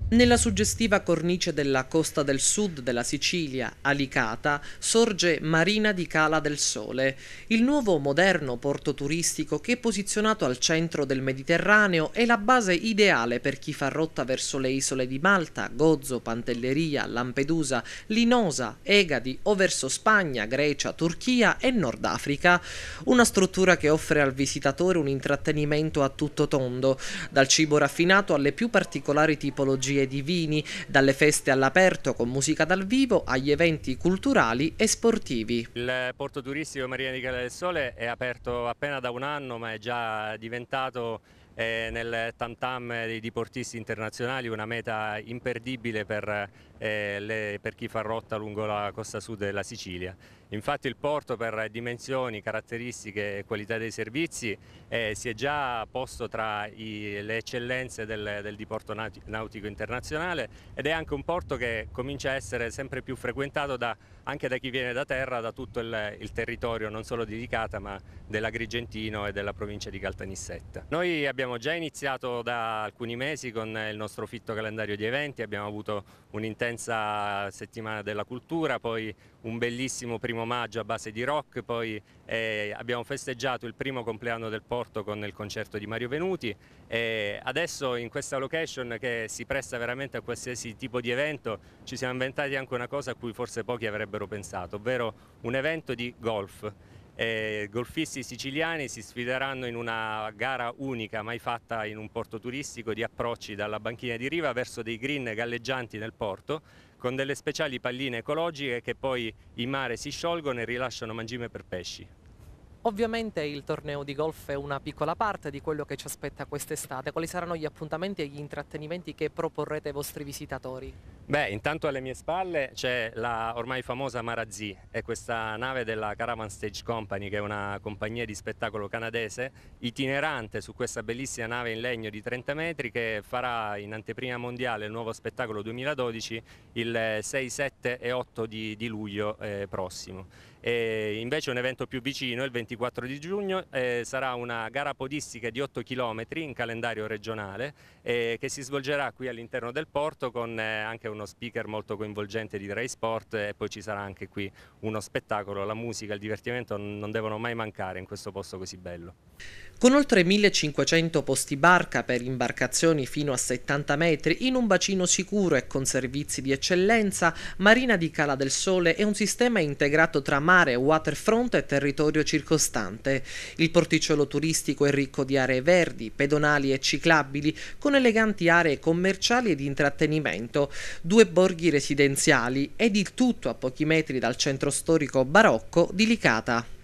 Nella suggestiva cornice della costa del sud della Sicilia, a Licata, sorge Marina di Cala del Sole, il nuovo moderno porto turistico che, posizionato al centro del Mediterraneo, è la base ideale per chi fa rotta verso le isole di Malta, Gozo, Pantelleria, Lampedusa, Linosa, Egadi o verso Spagna, Grecia, Turchia e Nord Africa. Una struttura che offre al visitatore un intrattenimento a tutto tondo, dal cibo raffinato alle più particolari tipologie di vini, dalle feste all'aperto con musica dal vivo agli eventi culturali e sportivi. Il porto turistico Marina di Cala del Sole è aperto appena da un anno, ma è già diventato nel tam tam di portisti internazionali una meta imperdibile per chi fa rotta lungo la costa sud della Sicilia. Infatti il porto, per dimensioni, caratteristiche e qualità dei servizi, si è già posto tra le eccellenze del diporto nautico internazionale, ed è anche un porto che comincia a essere sempre più frequentato anche da chi viene da terra, da tutto il territorio non solo di Licata ma dell'Agrigentino e della provincia di Caltanissetta. Noi abbiamo già iniziato da alcuni mesi con il nostro fitto calendario di eventi, abbiamo avuto un'intensa settimana della cultura, poi un bellissimo 1° maggio a base di rock, poi abbiamo festeggiato il primo compleanno del porto con il concerto di Mario Venuti, e adesso in questa location, che si presta veramente a qualsiasi tipo di evento, ci siamo inventati anche una cosa a cui forse pochi avrebbero pensato, ovvero un evento di golf. Golfisti siciliani si sfideranno in una gara unica mai fatta in un porto turistico, di approcci dalla banchina di riva verso dei green galleggianti nel porto, con delle speciali palline ecologiche che poi in mare si sciolgono e rilasciano mangime per pesci. Ovviamente il torneo di golf è una piccola parte di quello che ci aspetta quest'estate. Quali saranno gli appuntamenti e gli intrattenimenti che proporrete ai vostri visitatori? Beh, intanto alle mie spalle c'è la ormai famosa Marazzi, è questa nave della Caravan Stage Company, che è una compagnia di spettacolo canadese, itinerante su questa bellissima nave in legno di 30 metri, che farà in anteprima mondiale il nuovo spettacolo 2012 il 6, 7 e 8 di luglio prossimo. E invece un evento più vicino, il 24 di giugno, sarà una gara podistica di 8 km in calendario regionale, che si svolgerà qui all'interno del porto, con anche uno speaker molto coinvolgente di Rai Sport, e poi ci sarà anche qui uno spettacolo. La musica, il divertimento non devono mai mancare in questo posto così bello. Con oltre 1500 posti barca per imbarcazioni fino a 70 metri in un bacino sicuro e con servizi di eccellenza, Marina di Cala del Sole è un sistema integrato tra mare, waterfront e territorio circostante. Il porticciolo turistico è ricco di aree verdi, pedonali e ciclabili, con eleganti aree commerciali e di intrattenimento, 2 borghi residenziali ed il tutto a pochi metri dal centro storico barocco di Licata.